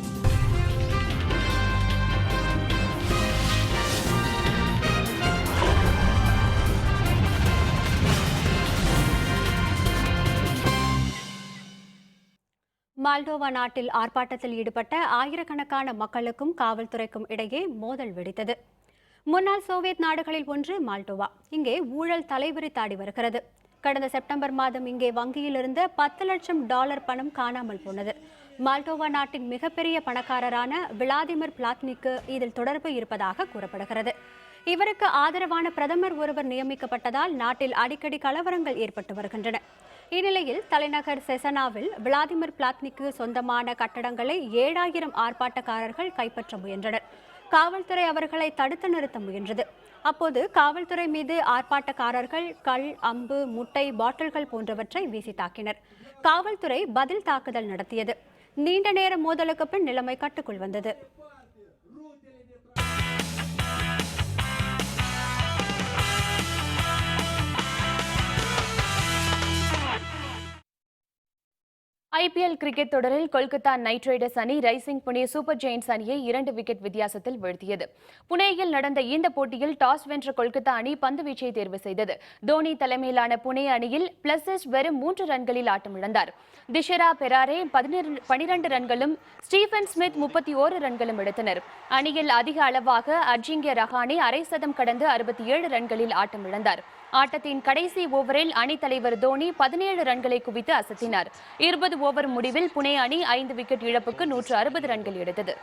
மால்டோவா நாட்டில் ஆர்ப்பாட்டத்தில் ஈடுபட்ட ஆயிரக்கணக்கான மக்களுக்கும் காவல்துறைக்கும் இடையே மோதல் வெடித்தது. முன்னாள் சோவியத் நாடுகளில் ஒன்று மால்டோவா. இங்கே ஊழல் தலைவிரித்தாடி வருகிறது. கடந்த செப்டம்பர் மாதம் இங்கே வங்கியில் இருந்த $10 லட்சம் பணம் காணாமல் போனது. மால்டோவா நாட்டின் மிகப்பெரிய பணக்காரரான விளாடிமிர் பிளாட்னிக்கு இதில் தொடர்பு இருப்பதாக கூறப்படுகிறது. இவருக்கு ஆதரவான பிரதமர் ஒருவர் நியமிக்கப்பட்டதால் நாட்டில் அடிக்கடி கலவரங்கள் ஏற்பட்டு வருகின்றன. இந்நிலையில் தலைநகர் செசனாவில் விளாடிமிர் பிளாட்னிக்கு சொந்தமான கட்டடங்களை 7000 ஆர்ப்பாட்டக்காரர்கள் கைப்பற்ற முயன்றனர். காவல்துறை அவர்களை தடுத்து நிறுத்த முயன்றது. அப்போது காவல்துறை மீது ஆர்ப்பாட்டக்காரர்கள் கல், அம்பு, முட்டை, பாட்டில்கள் போன்றவற்றை வீசி தாக்கினர். காவல்துறை பதில் தாக்குதல் நடத்தியது. நீண்ட நேர மோதலுக்கு பின் நிலைமை கட்டுக்குள் வந்தது. IPL கிரிக்கெட் தொடரில் கொல்கத்தா நைட் ரைடர்ஸ் அணி ரைசிங் புனே சூப்பர் ஜெயின்ஸ் அணியை 2 விக்கெட் வித்தியாசத்தில் வீழ்த்தியது. புனேயில் நடந்த இந்த போட்டியில் டாஸ் வென்ற கொல்கத்தா அணி பந்து வீச்சை தேர்வு செய்தது. தோனி தலைமையிலான புனே அணியில் பிளஸஸ் வெறும் 3 ரன்களில் ஆட்டமிழந்தார். திஷரா பெராரே 12 ரன்களும் ஸ்டீஃபன் ஸ்மித் 31 ரன்களும் எடுத்தனர். அணியில் அதிக அளவாக அஜிங்கிய ரஹானே அரை சதம் கடந்து 67 ரன்களில் ஆட்டமிழந்தார். ஆட்டத்தின் கடைசி ஓவரில் அணித் தலைவர் தோனி 17 ரன்களை குவித்து அசத்தினார். 20 ஓவர் முடிவில் புனே அணி 5 விக்கெட் இழப்புக்கு 160 ரன்கள் எடுத்தது.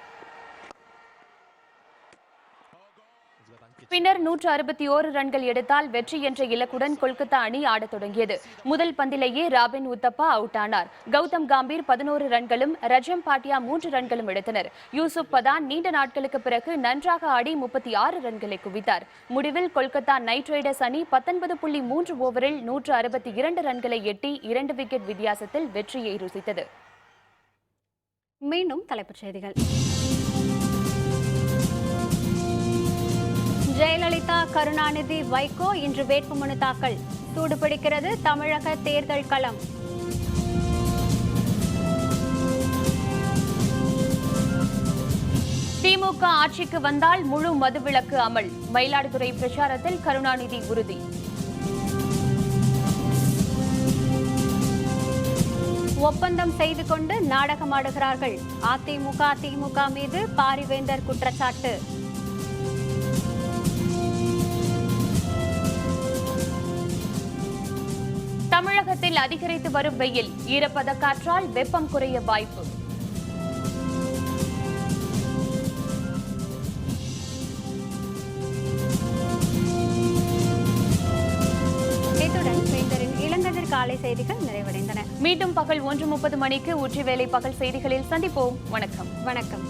பின்னர் 161 ரன்கள் எடுத்தால் வெற்றி என்ற இலக்குடன் கொல்கத்தா அணி ஆடத் தொடங்கியது. முதல் பந்திலேயே ராபின் உத்தப்பா அவுட் ஆனார். கௌதம் காம்பீர் 11 ரன்களும் ரஜம் பாட்டியா 3 ரன்களும் எடுத்தனர். யூசுப் பதான் நீண்ட நாட்களுக்கு பிறகு நன்றாக ஆடி 36 ரன்களை குவித்தார். முடிவில் கொல்கத்தா நைட் ரைடர்ஸ் அணி 19.3 ஓவரில் 162 ரன்களை எட்டி 2 விக்கெட் வித்தியாசத்தில் வெற்றியை ருசித்தது. மீண்டும் தலைப்புச் செய்திகள். ஜெயலலிதா, கருணாநிதி, வைகோ இன்று வேட்புமனு தாக்கல். சூடுபிடிக்கிறது தமிழக தேர்தல் களம். திமுக ஆட்சிக்கு வந்தால் முழு மதுவிலக்கு அமல். மயிலாடுதுறை பிரச்சாரத்தில் கருணாநிதி உறுதி. ஒப்பந்தம் செய்து கொண்டு நாடகமாடுகிறார்கள். அதிமுக, திமுக மீது பாரிவேந்தர் குற்றச்சாட்டு. தமிழகத்தில் அதிகரித்து வரும் வெயில், ஈரப்பத காற்றால் வெப்பம் குறைய வாய்ப்பு. இத்துடன் வேந்தரின் இளங்கதிர் காலை செய்திகள் நிறைவடைந்தன. மீண்டும் பகல் 1:30 மணிக்கு ஊற்றி வேலை பகல் செய்திகளில் சந்திப்போம். வணக்கம். வணக்கம்.